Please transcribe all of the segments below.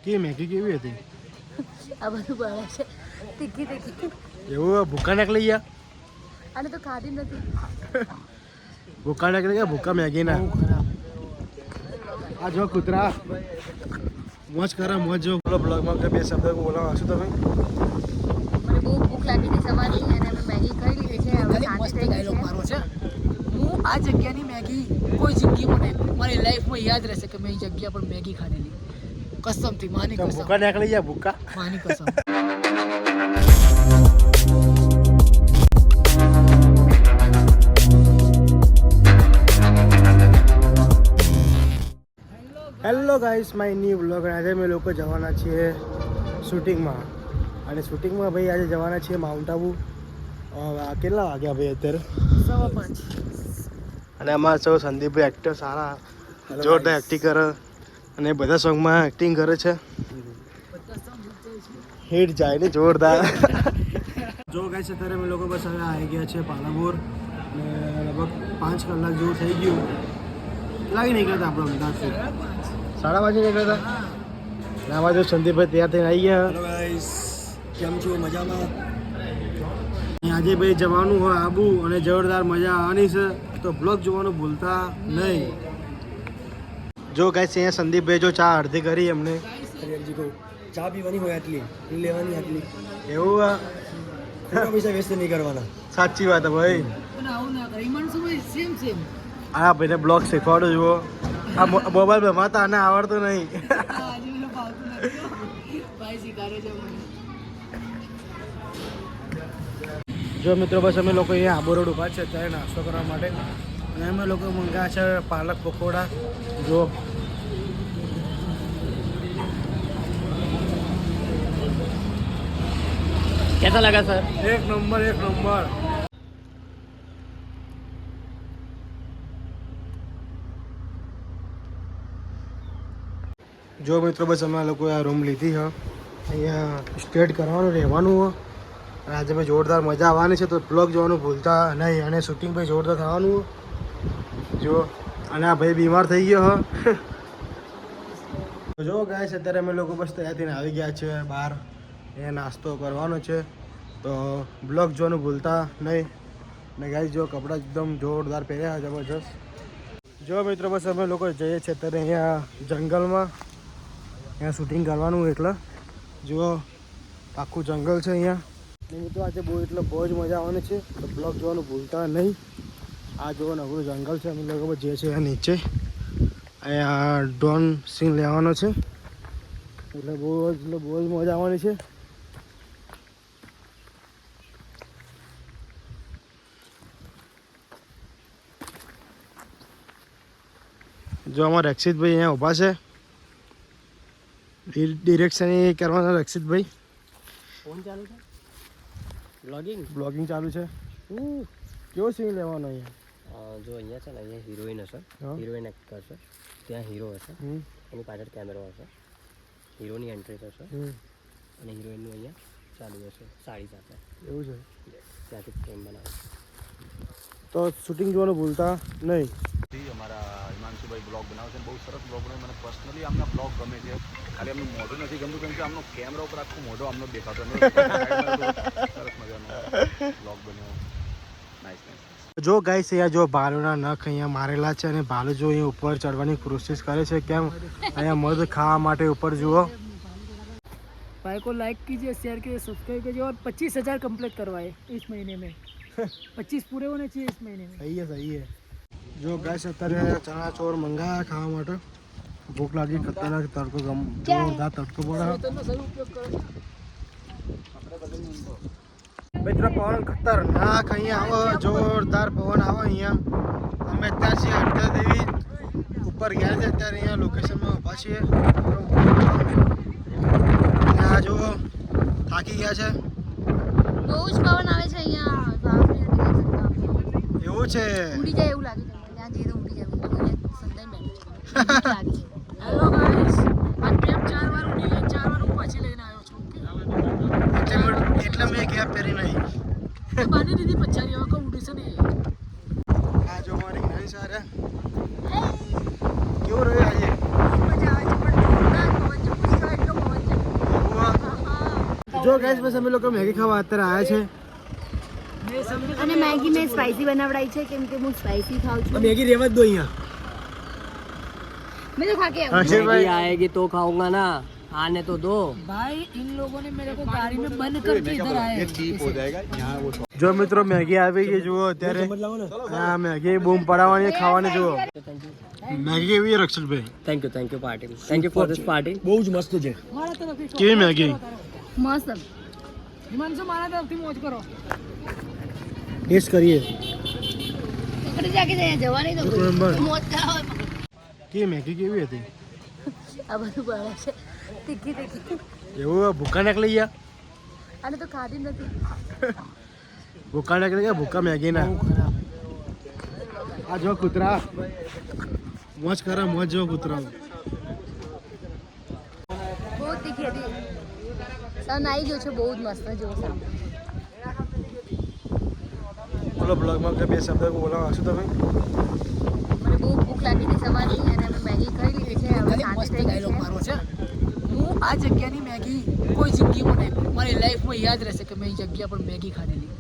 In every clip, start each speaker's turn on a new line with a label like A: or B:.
A: કે મેગી કેવી હતી?
B: આ બધું બળે છે તીખી તીખી.
A: એવું ભૂકા નાખી ગયા?
B: આને તો ખાધી નથી.
A: ભૂકા નાખી ગયા ભૂકા મેગી ના. આ જો કૂતરા મોજ કરે મોજ. જો બ્લોગમાં બે શબ્દ બોલાવા હશો તમે?
B: મને બહુ ભૂખ લાગી હતી સવારથી અને અમે મેગી ખાઈ લીધી છે. હવે સાંજ થઈ ગઈ છે.
C: હું આ જગ્યાની મેગી કોઈ જિંદગીમાં નહીં, મારી લાઈફમાં યાદ રહેશે કે મેં એ જગ્યા પર મેગી ખાધેલી. કસમથી માની કસમ.
A: ભૂકા નાખી ગયા ભૂકા
C: માની કસમ.
A: Hello guys my new blog. આજે અમે લોકો જવાના છીએ શૂટિંગમાં. અને શૂટિંગમાં ભાઈ આજે જવાના છીએ માઉન્ટ આબુ. કેટલા વાગ્યા ભાઈ અત્યારે?
C: 5:15.
A: અને અમારા સૌ સંદીપભાઈ એક્ટર સારા જોરદાર એક્ટિંગ કરે અને બધા સોંગમાં એક્ટિંગ કરે છે. હિટ જાય ને જોરદાર. જો ગાઈસ અત્યારે અમે લોકો બસ હવે આવી ગયા છે પાલનપુર અને લગભગ 5 કલાક જેવું થઈ ગયું. લાગી નીકળતા આપણે અમદાવાદથી 5:30 નીકળ્યા હતા. અને આમાં જો સંદીપભાઈ તૈયાર થઈને આવી ગયા. હેલો ગાઈસ, કેમ છો? મજામાં? આજે ભાઈ જવાનું હોય આબુ અને જોરદાર મજા આવવાની છે, તો બ્લોગ જોવાનું ભૂલતા નહીં. જો ગાઈસ અહીંયા સંદીપભાઈ જો ચા અડધી કરી એમને. ચા પીવાની હોય આટલી લેવાની આટલી એવું પૈસા વેસ્ટ નહીં કરવાના. સાચી વાત ભાઈ.
C: પણ આવું ના કરે. ઈમાનસુ ભાઈ સેમ સેમ.
A: આ ભાઈને બ્લોગ શીખવાડો જુઓ. આ મોબાઈલ રમાતા આને આવડતો નહીં.
C: આજે મને ફાવતું નથી. ભાઈ શીખાડે છે મને.
A: જો મિત્રો બસ અમે લોકો અહીંયા આબુ રોડ ઊભા છે અત્યારે નાસ્તો કરવા માટે. અને અમે લોકો મંગાવ્યા છે પાલક પકોડા. જો કેસા લગા સર? એક નંબર એક નંબર. જો મિત્રો બસ અમે લોકો આ રૂમ લીધી હ. અહીંયા સ્ટેટ કરવાનું રહેવાનું હોય. આજે ભાઈ જોરદાર મજા આવવાની છે, તો બ્લોગ જોવાનું ભૂલતા નહીં. અને શૂટિંગ ભાઈ જોરદાર થવાનું જો. અને આ ભાઈ બીમાર થઈ ગયો હ. જો ગાઈસ અત્યારે અમે લોકો બસ તૈયાર થઈને આવી ગયા છે બહાર. એ નાસ્તો કરવાનો છે, તો બ્લોગ જોવાનું ભૂલતા નહીં. ને ગાઈસ જો કપડાં એકદમ જોરદાર પહેર્યા જબરજસ્ત. જો મિત્રો બસ અમે લોકો જઈએ છીએ અત્યારે અહીંયા જંગલમાં. અહીંયા શૂટિંગ કરવાનું એટલે જુઓ આખું જંગલ છે અહીંયા. મિત્રો આજે બહુ જ મજા આવવાની છે, તો બ્લોગ જોવાનું ભૂલતા નહીં. આ જુઓ નવું જંગલ છે. અમે લોકો જે છે નીચે અહીંયા ડ્રોન સીન લેવાનો છે, એટલે બહુ જ મજા આવવાની છે. જો અમારા રક્ષિતભાઈ અહીંયા ઊભા છે. ડિરેક્શન એ કરવાના રક્ષિતભાઈ.
C: ફોન ચાલુ છે?
A: બ્લોગિંગ ચાલુ છે. કેવો સીન લેવાનો અહીંયા?
D: જો અહીંયા છે ને, અહીંયા હિરોઈન હશે, હિરોઈન એક્ટ કરશે, ત્યાં હીરો હશે, એની પાછળ કેમેરો હશે, હીરોની એન્ટ્રી થશે અને હિરોઈનનું અહીંયા ચાલુ હશે સાડી સાથે.
A: એવું છે?
D: ત્યાંથી ફ્રેમ બનાવે.
A: તો શૂટિંગ જોવાનું ભૂલતા નહીં.
E: અમારા હિમાંશુભાઈ બ્લોગ બનાવે છે, બહુ સરસ બ્લોગ બનાવે. મને પર્સનલી આમના બ્લોગ ગમે છે. ખાલી આમનું મોઢું નથી ગમતું, કેમ કે આમનો કેમેરા ઉપર આખું મોઢું આમનો દેખાતો. સરસ મજાનો બ્લોગ બન્યો. નાઇસ. જો ગાઈસ અહીંયા જો ભાલુના નખ અહીંયા મારેલા છે અને ભાલુ જો અહીંયા ઉપર ચડવાની કોશિશ કરે છે. કેમ? અહીંયા મધ ખાવા માટે ઉપર જુઓ.
C: भाई को लाइक कीजिए, शेयर कीजिए, सब्सक्राइब कीजिए और 25,000 कंप्लीट करवाए इस महीने में. 25 पूरे होने चाहिए इस महीने में.
A: સહી હે. જો ગાઈસ અત્યારે ચણા ચોર મંગાયા ખાવા માટે. ભૂખ લાગી ખતરનાક. તડકો જોરદાર તડકો પડે. મિત્રો પવન ખતરનાક અહીંયા આવે. જોરદાર પવન આવે અહીંયા. અમે અત્યારે છીએ હળદર દેવી ઉપર ગયા છે. અત્યારે અહીંયા લોકેશનમાં ઊભા છીએ. આ જુઓ થાકી ગયા છે.
B: બહુ જ પવન આવે છે અહીંયા.
A: એવું છે?
B: ઉડી જાય એવું લાગે છે. ત્યાં જઈએ તો ઉડી જાય. સંદાઈ બેઠું લાગે.
C: હેલો ગાઈસ, આ કેમ 4 વાર ઉડી ગઈ, 4 વાર હું પાછી લઈને આવ્યો છું.
A: એટલે મેં ગેપ પહેરી નહીં.
C: બાંધી દીધી પછાડી, હવે કોઈ ઉડી છે નહીં.
A: આ જોવાની નહીં સારા. કેવું રહ્યું આજે?
B: મજા આવે છે પણ જોરદાર પવન છે. પૂછો એટલો
A: જો ગાઈસ બસ અમે લોકો મેગી ખાવા અત્યારે આવ્યા છે.
B: અને મેગી મેં સ્પાઈસી બનાવડાવી છે કેમ કે હું સ્પાઈસી ખાઉં છું.
A: મેગી રેવા જ દો અહીંયા.
B: मैं तो खा के आऊँ.
D: मैगी आएगी तो खाऊंगा ना, आने तो दो.
C: भाई इन लोगों ने मेरे को गाड़ी में बंद करके इधर आए.
A: જો મિત્રો મેગી આવી ગઈ જુઓ અત્યારે. હા મેગી બૂમ પડાવવાની ખાવાની જુઓ. મેગી કેવી છે Rakshitbhai?
D: Thank you party, thank you for this party.
A: બહુ જ મસ્ત છે.
C: मारा तरफ
A: કેવી મેગી?
B: मस्त.
C: हिमांशु मारा तरफ मोज करो.
A: ટેસ્ટ કરીએ.
B: પકડી જાકે જાય જવાની તો
A: નંબર.
B: મોજ કરાવો.
A: કે મેગી કેવી હતી?
B: આ બધું બળે છે તીખી તીખી.
A: એવું ભૂકા નાખી ગયા.
B: આને તો ખાધી નથી.
A: ભૂકા નાખી ગયા ભૂકા મેગી ના. આ જો કૂતરા મોજ કરે મોજ જો કૂતરા.
B: બહુ તીખી હતી. સન આવી ગયો છે બહુ જ મસ્ત જો સામે.
A: બોલો બ્લોગમાં કે બે શબ્દ બોલાવો શું તમે?
B: મને બહુ ભૂખ લાગી હતી સવારની અને અમે મેગી ખાઈ લીધી છે. હવે સાંજ થઈ ગઈ છે.
C: મારો છે હું આ જગ્યાની મેગી કોઈ જિંદગીમાં નહીં મારી લાઈફમાં યાદ રહેશે કે મેં એ જગ્યા પર મેગી ખાધેલી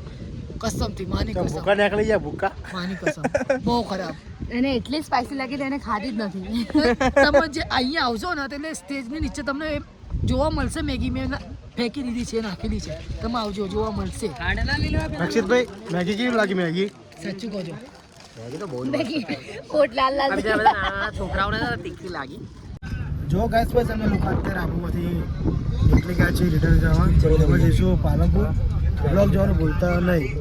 C: કસમથી માની કસમ
A: ભૂકા નાખી ગયા ભૂકા.
C: માની કસમ બહુ ખરાબ
B: એને એટલી સ્પાઈસી લાગી તો એને ખાધી જ નથી.
C: તમે જે અહીંયા આવશો ને એટલે સ્ટેજની નીચે તમને જોવા મળશે મેગી મેં ફેંકી દીધી છે નાખેલી છે તમે આવજો જોવા મળશે
A: રક્ષિતભાઈ મેગી કેવી લાગી મેગી?
C: સાચું કહો છો
D: मैगी तो बहुत
B: મેગી કોટ લાલ લાલ થઈ ગઈ.
D: છોકરાઓને તીખી લાગી.
A: જો ગાઈસ બસ અમે લોકો અત્યારે આબુમાંથી નીકળી ગયા છીએ રિટર્ન જવા. અમે જઈશું પાલનપુર. બ્લોગ જોવાનું ભૂલતા નહીં.